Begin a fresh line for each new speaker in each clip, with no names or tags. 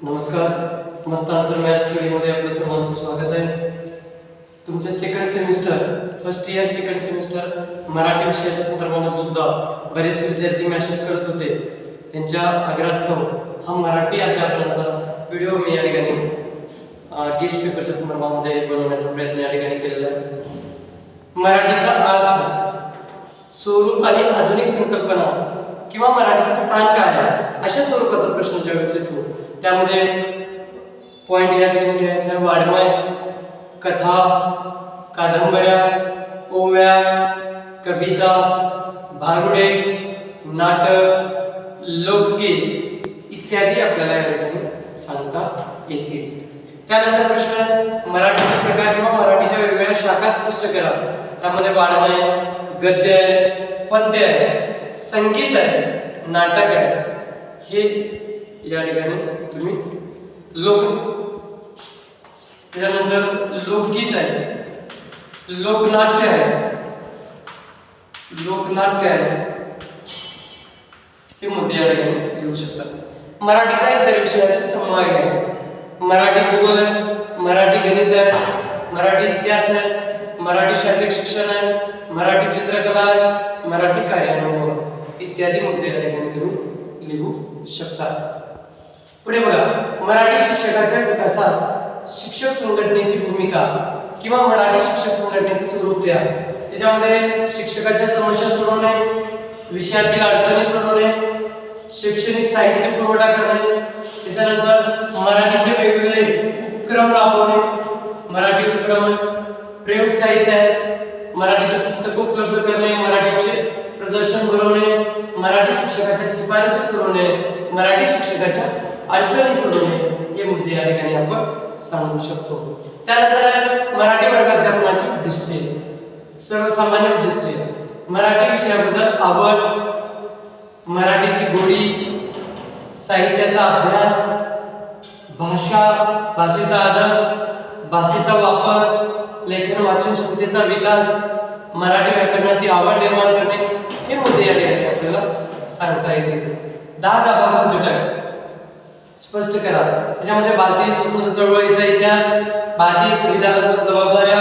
नमस्कार. मस्त answer maths स्टडीमध्ये आपलं सर्वांचं स्वागत आहे. तुमचे second semester first year second semester Marathi विषयाच्या संदर्भामध्ये सुद्धा बरेचसे विद्यार्थी मेसेज करत होते. त्यांच्या आग्रहास्तव हा मराठी अध्यापनाचा व्हिडिओ मी या ठिकाणी गेस्ट पेपरच्या संदर्भामध्ये बनवण्याचा प्रयत्न या ठिकाणी केलेला आहे. मराठीचा अर्थ, स्वरूप आणि आधुनिक संकल्पना किंवा मराठीचं स्थान काय आहे अशा स्वरूपाचा प्रश्न ज्यावेळेस येतो त्यामध्ये पॉइंट या ठिकाणी लिहायचा आहे. वाड्मय, कथा, कादंबऱ्या, ओव्या, कविता, भारुडे, नाटक, लोकगीत इत्यादी आपल्याला या ठिकाणी सांगता येतील. त्यानंतर प्रश्न आहे मराठीचे प्रकार किंवा मराठीच्या वेगवेगळ्या शाखा स्पष्ट करा. त्यामध्ये वाड्मय, गद्य आहे, पद्य आहे, संगीत आहे, नाटक आहे. हे या ठिकाणी तुम्ही त्यानंतर लोकगीत आहे, लोकनाट्य आहे, हे मुद्दे या ठिकाणी लिहू शकतात. मराठीचा इतर विषयाशी संवाद आहे. मराठी भूगोल आहे, मराठी गणित आहे, मराठी इतिहास आहे, मराठी शारीरिक शिक्षण आहे, मराठी चित्रकला आहे, मराठी कार्यानुभव इत्यादी मुद्दे या ठिकाणी तुम्ही लिहू शकता. पुढे बघा, मराठी शिक्षकाच्या विकासात शिक्षक संघटनेची भूमिका किंवा मराठी शिक्षक संघटनेचे स्वरूप लिहा. त्याच्यामध्ये शिक्षकाच्या समस्या सोडवणे, विषयातील अडचणी सोडवणे, शैक्षणिक साहित्य पुरवठा करणे, त्याच्यानंतर मराठीचे वेगवेगळे उपक्रम राबवणे, मराठी उपक्रम, प्रयोग साहित्य आहे, मराठीचे पुस्तक उपलब्ध करणे, मराठीचे प्रदर्शन भरवणे, मराठी शिक्षकाच्या शिफारसी सोडवणे, मराठी शिक्षकाच्या अडचणी सोडवणे हे मुद्दे या ठिकाणी आपण सांगू शकतो. त्यानंतर मराठी वर्गाध्यापनाची उद्दिष्टे, सर्वसामान्य उद्दिष्टे, मराठी विषयाबद्दल आवड, मराठीची गोडी, साहित्याचा अभ्यास, भाषेचा आदर, भाषेचा वापर, लेखन वाचन क्षमतेचा विकास, मराठी व्याकरणाची आवड निर्माण करणे हे मुद्दे या ठिकाणी आपल्याला सांगता येतील. 10 गाभाग घटक स्पष्ट करा. त्याच्यामध्ये भारतीय स्वतंत्र चळवळीचा इतिहास, भारतीय संविधानात्मक जबाबदाऱ्या,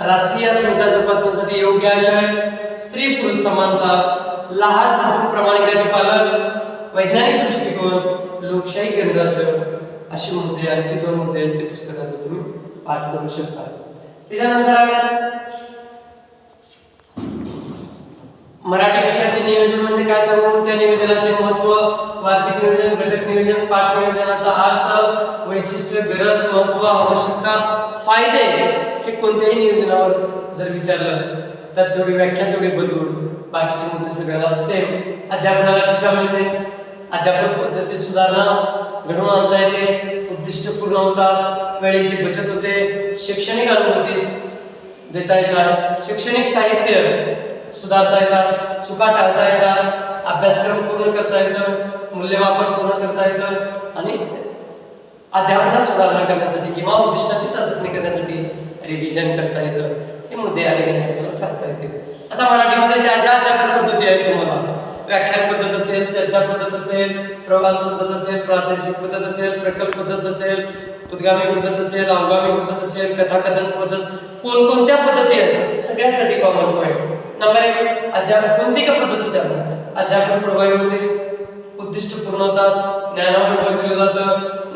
राष्ट्रीय अस्मिता जोपासण्यासाठी योग्य आशय, स्त्री पुरुष समानता, लहान मोठ्या प्रमाणिकाचे पालन, वैज्ञानिक दृष्टिकोन, लोकशाही गणराज्य असे मुद्दे आणखी 2 मुद्दे आहेत ते पुस्तकात तुम्ही पाठ करू शकता. त्याच्यानंतर मराठी विषयाचे नियोजन म्हणजे काय सांगू, त्या नियोजनाचे महत्त्व, वार्षिक नियोजन, घटक नियोजन, पाठ नियोजनाचा अर्थ, वैशिष्ट्य, गरज, महत्त्व, आवश्यकता, फायदे हे कोणत्याही नियोजनावर जर विचारलं तर तेवढी व्याख्या तेवढी बदलून बाकीचे मुद्दे सगळ्याला सेम. अध्यापनाला दिशा मिळते, अध्यापन पद्धती सुधारणा घडवून आणता येते, उद्दिष्ट पूर्ण होतात, वेळेची बचत होते, शैक्षणिक अनुभूती देता येतात, शैक्षणिक साहित्य सुधारता येतात, चुका टाळता येतात, अभ्यासक्रम पूर्ण करता येतं, मूल्यमापन पूर्ण करता येतं आणि अध्यापनात सुधारणा करण्यासाठी किंवा उद्दिष्टाची चाचपणी करण्यासाठी रिव्हिजन करता येतं. हे मुद्दे या ठिकाणी आपल्याला सांगता येतील. आता मराठीमध्ये ज्या ज्या अध्यापन पद्धती आहेत, तुम्हाला व्याख्यान पद्धत असेल, चर्चा पद्धत असेल, प्रवास पद्धत असेल, प्रादेशिक पद्धत असेल, प्रकल्प पद्धत असेल, उद्गामी पद्धत असेल, अवगामी पद्धत असेल, कथाकथन पद्धत, कोणकोणत्या पद्धती आहेत सगळ्यासाठी कॉमन पॉईंट. नंबर 1, अध्यापन कोणती का पद्धत विचारणार, अध्यापन प्रभावी होते, उद्दिष्ट पूर्ण होतात, ज्ञानावर भर दिलं जातं,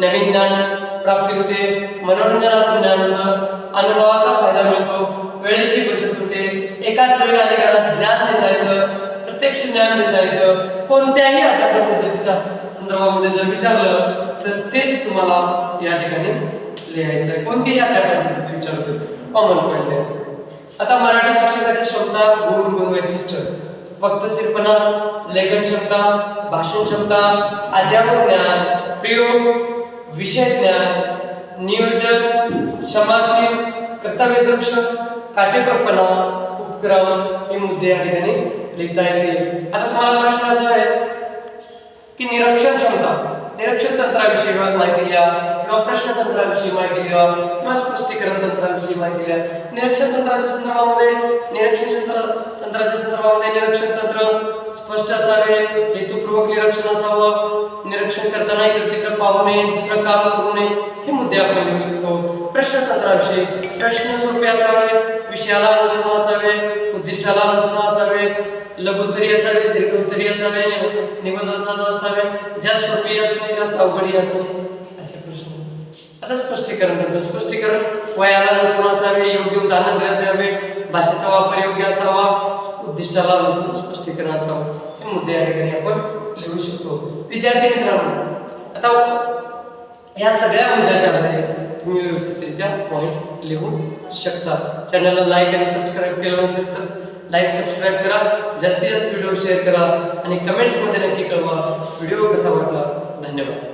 नवीन ज्ञान प्राप्ती होते, मनोरंजनातून ज्ञान होतं, अनुभवाचा फायदा मिळतो, वेळेची बचत होते, एकाच वेळी अनेकांना ज्ञान देता येतं, प्रत्यक्ष ज्ञान देता येतं. कोणत्याही अध्यापन पद्धतीच्या संदर्भामध्ये जर विचारलं तर तेच तुम्हाला या ठिकाणी लिहायचं आहे. कोणतीही अध्यापन पद्धती विचारतो कॉमन पॉईंट द्यायचं. आता मराठी शिक्षकाची क्षमता, गुण, वैशिष्ट्य, वक्तशीरपणा, लेखन क्षमता, भाषण क्षमता, अध्यापन ज्ञान, प्रयोग, विषय ज्ञान, नियोजन, क्षमाशील, कर्तव्यदक्ष, काटेकोरपणा, उपक्रम हे मुद्दे या ठिकाणी लिहिता येतील. आता तुम्हाला प्रश्न असा आहे की निरीक्षण क्षमता निरीक्षण तंत्राविषयी माहिती लिहा किंवा प्रश्नतंत्राविषयी माहिती लिहा किंवा स्पष्टीकरण तंत्राविषयी माहिती लिहा. निरीक्षण तंत्राच्या संदर्भामध्ये निरीक्षण तंत्र स्पष्ट असावे, हेतुपूर्वक निरीक्षण असावं, निरीक्षण करताना इकडे तिकडे पाहू नये, दुसरं काम करू नये, हे मुद्दे आपण लिहू शकतो. प्रश्नतंत्राविषयी प्रश्न सोपे असावे, विषयाला अनुसरून असावे, उद्दिष्टाला अनुसरून असावे, लघुत्तरी असावे, दीर्घोत्तरी असावे, निबंध असावे, जास्त सोपी असू नये, जास्त अवघडी असू नये, असे प्रश्न. आता स्पष्टीकरण वयाला अनुसरून असावे, योग्य उदाहरण देण्यात यावे, भाषेचा वापर योग्य असावा, उद्दिष्टाला अनुसरून स्पष्टीकरण असावं, हे मुद्दे या ठिकाणी आपण लिहू शकतो. विद्यार्थी मित्रांनो, आता या सगळ्या मुद्द्याच्या आधारे तुम्ही व्यवस्थितरित्या पॉईंट लिहू शकता. चॅनलला लाईक आणि सबस्क्राईब केलं नसेल तर लाईक सबस्क्राईब करा, जास्तीत जास्त व्हिडिओ शेअर करा आणि कमेंट्समध्ये नक्की कळवा व्हिडिओ कसा वाटला. धन्यवाद.